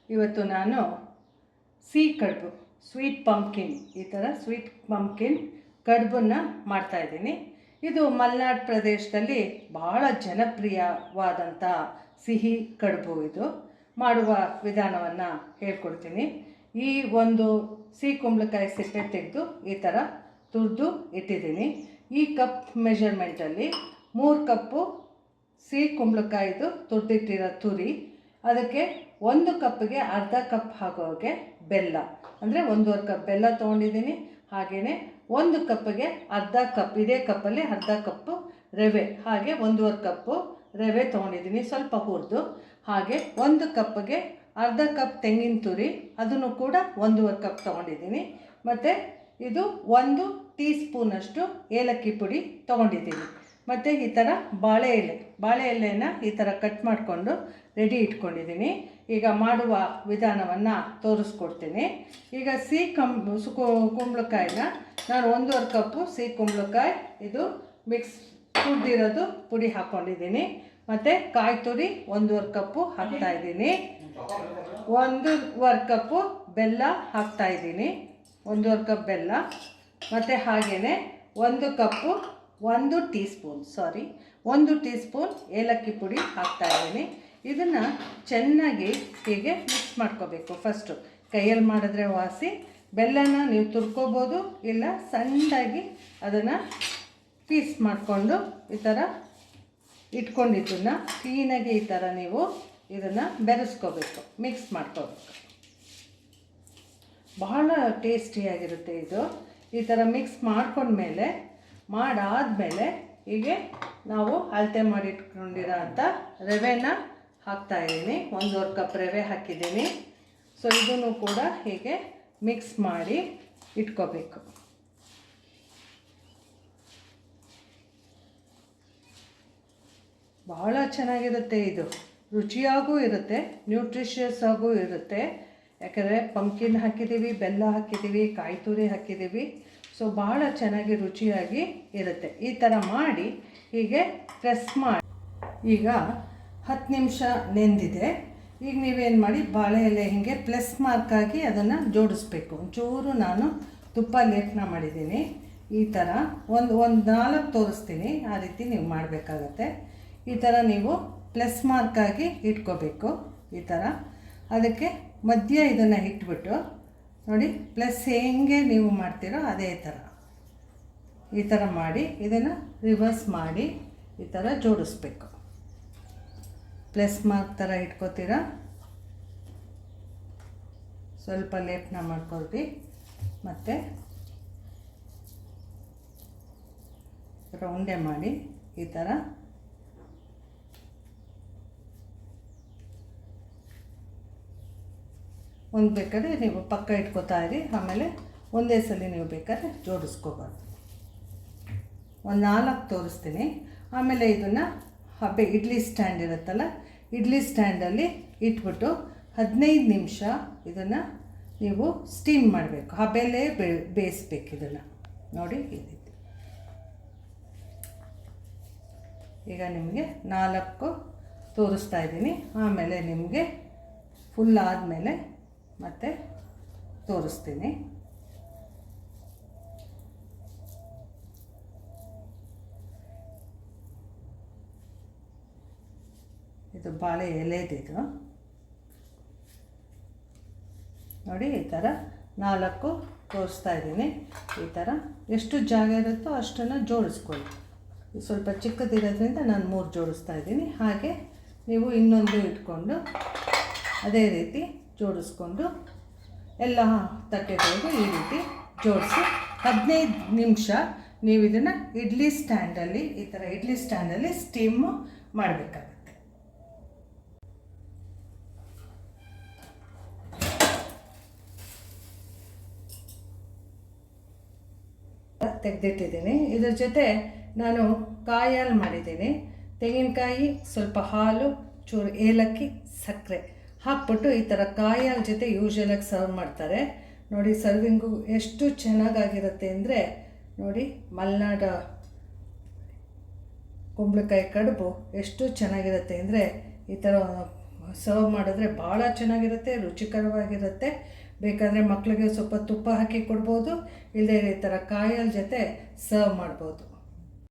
ಇವತ್ತು ನಾನು ಸಿಹಿ ಕಡುಬು ಸ್ವೀಟ್ ಪಂಪ್ಕಿನ್ ಈ ಥರ ಸ್ವೀಟ್ ಪಂಪ್ಕಿನ್ ಕಡುಬನ್ನು ಮಾಡ್ತಾಯಿದ್ದೀನಿ. ಇದು ಮಲೆನಾಡು ಪ್ರದೇಶದಲ್ಲಿ ಬಹಳ ಜನಪ್ರಿಯವಾದಂಥ ಸಿಹಿ ಕಡುಬು. ಇದು ಮಾಡುವ ವಿಧಾನವನ್ನು ಹೇಳ್ಕೊಡ್ತೀನಿ. ಈ ಒಂದು ಸಿಹಿ ಕುಂಬಳಕಾಯಿ ಸಿಪ್ಪೆ ತೆಗೆದು ಈ ಥರ ತುರಿದು ಇಟ್ಟಿದ್ದೀನಿ. ಈ ಕಪ್ ಮೆಷರ್ಮೆಂಟಲ್ಲಿ 3 ಕಪ್ಪು ಸಿಹಿ ಕುಂಬಳಕಾಯಿದು ತುರಿದಿಟ್ಟಿರೋ ತುರಿ, ಅದಕ್ಕೆ 1 ಕಪ್ಪಿಗೆ ಅರ್ಧ ಕಪ್ ಆಗೋಗೆ ಬೆಲ್ಲ, ಅಂದರೆ 1.5 ಕಪ್ ಬೆಲ್ಲ ತೊಗೊಂಡಿದ್ದೀನಿ. ಹಾಗೆಯೇ 1 ಕಪ್ಪಿಗೆ ಅರ್ಧ ಕಪ್, ಇದೇ ಕಪ್ಪಲ್ಲಿ ಅರ್ಧ ಕಪ್ಪು ರವೆ, ಹಾಗೆ 1.5 ಕಪ್ಪು ರವೆ ತೊಗೊಂಡಿದ್ದೀನಿ ಸ್ವಲ್ಪ ಹುರಿದು. ಹಾಗೆ 1 ಕಪ್ಪಿಗೆ ಅರ್ಧ ಕಪ್ ತೆಂಗಿನ ತುರಿ, ಅದನ್ನು ಕೂಡ 1.5 ಕಪ್ ತೊಗೊಂಡಿದ್ದೀನಿ. ಮತ್ತು ಇದು 1 ಟೀ ಸ್ಪೂನಷ್ಟು ಏಲಕ್ಕಿ ಪುಡಿ ತೊಗೊಂಡಿದ್ದೀನಿ. ಮತ್ತು ಈ ಥರ ಬಾಳೆ ಎಲೆನ ಈ ಥರ ಕಟ್ ಮಾಡಿಕೊಂಡು ರೆಡಿ ಇಟ್ಕೊಂಡಿದ್ದೀನಿ. ಈಗ ಮಾಡುವ ವಿಧಾನವನ್ನು ತೋರಿಸ್ಕೊಡ್ತೀನಿ. ಈಗ ಸಿಹಿ ಕುಂಬಳಕಾಯಿನ ನಾನು 1.5 ಕಪ್ಪು ಸಿಹಿ ಕುಂಬಳಕಾಯಿ ಇದು ಮಿಕ್ಸ್ ತುರಿದಿರೋದು ಪುಡಿ ಹಾಕ್ಕೊಂಡಿದ್ದೀನಿ. ಮತ್ತು ಕಾಯಿ ತುರಿ 1.5 ಕಪ್ಪು ಹಾಕ್ತಾಯಿದ್ದೀನಿ. 1.5 ಕಪ್ಪು ಬೆಲ್ಲ ಹಾಕ್ತಾಯಿದ್ದೀನಿ, 1.5 ಕಪ್ ಬೆಲ್ಲ. ಮತ್ತು ಹಾಗೆಯೇ 1 ಕಪ್ಪು 1 ಟೀ ಸ್ಪೂನ್ ಏಲಕ್ಕಿ ಪುಡಿ ಹಾಕ್ತಾಯಿದ್ದೀನಿ. ಇದನ್ನು ಚೆನ್ನಾಗಿ ಹೀಗೆ ಮಿಕ್ಸ್ ಮಾಡ್ಕೋಬೇಕು. ಫಸ್ಟು ಕೈಯಲ್ಲಿ ಮಾಡಿದ್ರೆ ವಾಸಿ. ಬೆಲ್ಲನ ನೀವು ತುರ್ಕೋಬೋದು, ಇಲ್ಲ ಸಣ್ಣದಾಗಿ ಅದನ್ನು ಪೀಸ್ ಮಾಡಿಕೊಂಡು ಈ ಥರ ಇಟ್ಕೊಂಡಿದ್ದನ್ನು ಕ್ಲೀನಾಗಿ ಈ ಥರ ನೀವು ಇದನ್ನು ಬೆರೆಸ್ಕೋಬೇಕು, ಮಿಕ್ಸ್ ಮಾಡ್ಕೋಬೇಕು. ಬಹಳ ಟೇಸ್ಟಿಯಾಗಿರುತ್ತೆ ಇದು. ಈ ಥರ ಮಿಕ್ಸ್ ಮಾಡಾದಮೇಲೆ ಹೀಗೆ ನಾವು ಅಳತೆ ಮಾಡಿಟ್ಕೊಂಡಿರೋ ಅಂಥ ರವೆನ ಹಾಕ್ತಾಯಿದ್ದೀನಿ. 1.5 ಕಪ್ ರವೆ ಹಾಕಿದ್ದೀನಿ. ಸೊ ಇದನ್ನು ಕೂಡ ಹೀಗೆ ಮಿಕ್ಸ್ ಮಾಡಿ ಇಟ್ಕೋಬೇಕು. ಬಹಳ ಚೆನ್ನಾಗಿರುತ್ತೆ ಇದು, ರುಚಿಯಾಗೂ ಇರುತ್ತೆ, ನ್ಯೂಟ್ರಿಷಿಯಸ್ ಆಗೂ ಇರುತ್ತೆ. ಯಾಕಂದರೆ ಪಂಪ್ಕಿನ್ ಹಾಕಿದ್ದೀವಿ, ಬೆಲ್ಲ ಹಾಕಿದ್ದೀವಿ, ಕಾಯಿ ತುರಿ ಹಾಕಿದ್ದೀವಿ. ಸೊ ಭಾಳ ಚೆನ್ನಾಗಿ ರುಚಿಯಾಗಿ ಇರುತ್ತೆ. ಈ ಥರ ಮಾಡಿ ಹೀಗೆ ಪ್ರೆಸ್ ಮಾಡಿ. ಈಗ 10 ನಿಮಿಷ ನೆಂದಿದೆ. ಈಗ ನೀವೇನು ಮಾಡಿ, ಬಾಳೆ ಎಲೆ ಹೀಗೆ ಪ್ಲಸ್ ಮಾರ್ಕಾಗಿ ಅದನ್ನು ಜೋಡಿಸ್ಬೇಕು. ಒಂಚೂರು ನಾನು ತುಪ್ಪ ಲೇಪನ ಮಾಡಿದ್ದೀನಿ. ಈ ಥರ ಒಂದು 4 ತೋರಿಸ್ತೀನಿ, ಆ ರೀತಿ ನೀವು ಮಾಡಬೇಕಾಗತ್ತೆ. ಈ ಥರ ನೀವು ಪ್ಲಸ್ ಮಾರ್ಕಾಗಿ ಇಟ್ಕೋಬೇಕು. ಈ ಥರ ಅದಕ್ಕೆ ಮಧ್ಯ ಇದನ್ನು ಇಟ್ಬಿಟ್ಟು ನೋಡಿ, ಪ್ಲಸ್ ಹೆಂಗೆ ನೀವು ಮಾಡ್ತೀರೋ ಅದೇ ಥರ ಈ ಥರ ಮಾಡಿ ಇದನ್ನು ರಿವರ್ಸ್ ಮಾಡಿ ಈ ಥರ ಜೋಡಿಸ್ಬೇಕು. ಪ್ಲಸ್ ಮಾರ್ಕ್ ಥರ ಇಟ್ಕೋತೀರ. ಸ್ವಲ್ಪ ಲೇಪನ ಮಾಡ್ಕೊಳ್ರಿ. ಮತ್ತು ರೌಂಡೇ ಮಾಡಿ ಈ ಥರ ಒಂದು ಬೇಕಾದ್ರೆ ನೀವು ಪಕ್ಕ ಇಟ್ಕೋತಾ ಇರಿ. ಆಮೇಲೆ ಒಂದೇ ಸಲ ನೀವು ಬೇಕಾದ್ರೆ ಜೋಡಿಸ್ಕೋಬಾರ್ದು. ಒಂದು 4 ತೋರಿಸ್ತೀನಿ. ಆಮೇಲೆ ಇದನ್ನು ಇಡ್ಲಿ ಸ್ಟ್ಯಾಂಡ್ ಇರುತ್ತಲ್ಲ, ಇಡ್ಲಿ ಸ್ಟ್ಯಾಂಡಲ್ಲಿ ಇಟ್ಬಿಟ್ಟು 15 ನಿಮಿಷ ಇದನ್ನು ನೀವು ಸ್ಟೀಮ್ ಮಾಡಬೇಕು. ಹಬೆಲೇ ಬೇಯಿಸ್ಬೇಕು ಇದನ್ನು. ನೋಡಿ ಈ ರೀತಿ. ಈಗ ನಿಮಗೆ 4 ತೋರಿಸ್ತಾ ಇದ್ದೀನಿ. ಆಮೇಲೆ ನಿಮಗೆ ಫುಲ್ ಆದಮೇಲೆ ಮತ್ತೆ ತೋರಿಸ್ತೀನಿ. ಇದು ಬಾಳೆ ಎಲೆದಿದು ನೋಡಿ. ಈ ಥರ 4 ತೋರಿಸ್ತಾ ಇದ್ದೀನಿ. ಈ ಥರ ಎಷ್ಟು ಜಾಗ ಇರುತ್ತೋ ಅಷ್ಟನ್ನು ಜೋಡಿಸ್ಕೊಳ್ಳಿ. ಸ್ವಲ್ಪ ಚಿಕ್ಕದಿರೋದ್ರಿಂದ ನಾನು 3 ಜೋಡಿಸ್ತಾ ಇದ್ದೀನಿ. ಹಾಗೆ ನೀವು ಇನ್ನೊಂದು ಇಟ್ಕೊಂಡು ಅದೇ ರೀತಿ ಜೋಡಿಸ್ಕೊಂಡು ಎಲ್ಲ ತಟ್ಟೆಗಳಿಗೂ ಈ ರೀತಿ ಜೋಡಿಸಿ 15 ನಿಮಿಷ ನೀವು ಇದನ್ನು ಇಡ್ಲಿ ಸ್ಟ್ಯಾಂಡಲ್ಲಿ ಈ ಥರ ಇಡ್ಲಿ ಸ್ಟ್ಯಾಂಡಲ್ಲಿ ಸ್ಟೀಮು ಮಾಡಬೇಕಾಗುತ್ತೆ. ತೆಗೆದಿಟ್ಟಿದ್ದೀನಿ. ಇದ್ರ ಜೊತೆ ನಾನು ಕಾಯಿ ಹಾಲು ಮಾಡಿದ್ದೀನಿ. ತೆಂಗಿನಕಾಯಿ, ಸ್ವಲ್ಪ ಹಾಲು, ಚೂರು ಏಲಕ್ಕಿ, ಸಕ್ಕರೆ ಹಾಕ್ಬಿಟ್ಟು ಈ ಥರ ಕಾಯಿ ಹಾಲು ಜೊತೆ ಯೂಶ್ವಲಾಗಿ ಸರ್ವ್ ಮಾಡ್ತಾರೆ. ನೋಡಿ ಸರ್ವಿಂಗು ಎಷ್ಟು ಚೆನ್ನಾಗಿರುತ್ತೆ ಅಂದರೆ ನೋಡಿ, ಮಲೆನಾಡು ಕುಂಬಳಕಾಯಿ ಕಡುಬು ಎಷ್ಟು ಚೆನ್ನಾಗಿರುತ್ತೆ ಅಂದರೆ ಈ ಥರ ಸರ್ವ್ ಮಾಡಿದ್ರೆ ಭಾಳ ಚೆನ್ನಾಗಿರುತ್ತೆ, ರುಚಿಕರವಾಗಿರುತ್ತೆ. ಬೇಕಾದರೆ ಮಕ್ಕಳಿಗೆ ಸ್ವಲ್ಪ ತುಪ್ಪ ಹಾಕಿ ಕೊಡ್ಬೋದು, ಇಲ್ಲದೇ ಈ ಥರ ಕಾಯಿಯ ಜೊತೆ ಸರ್ವ್ ಮಾಡ್ಬೋದು.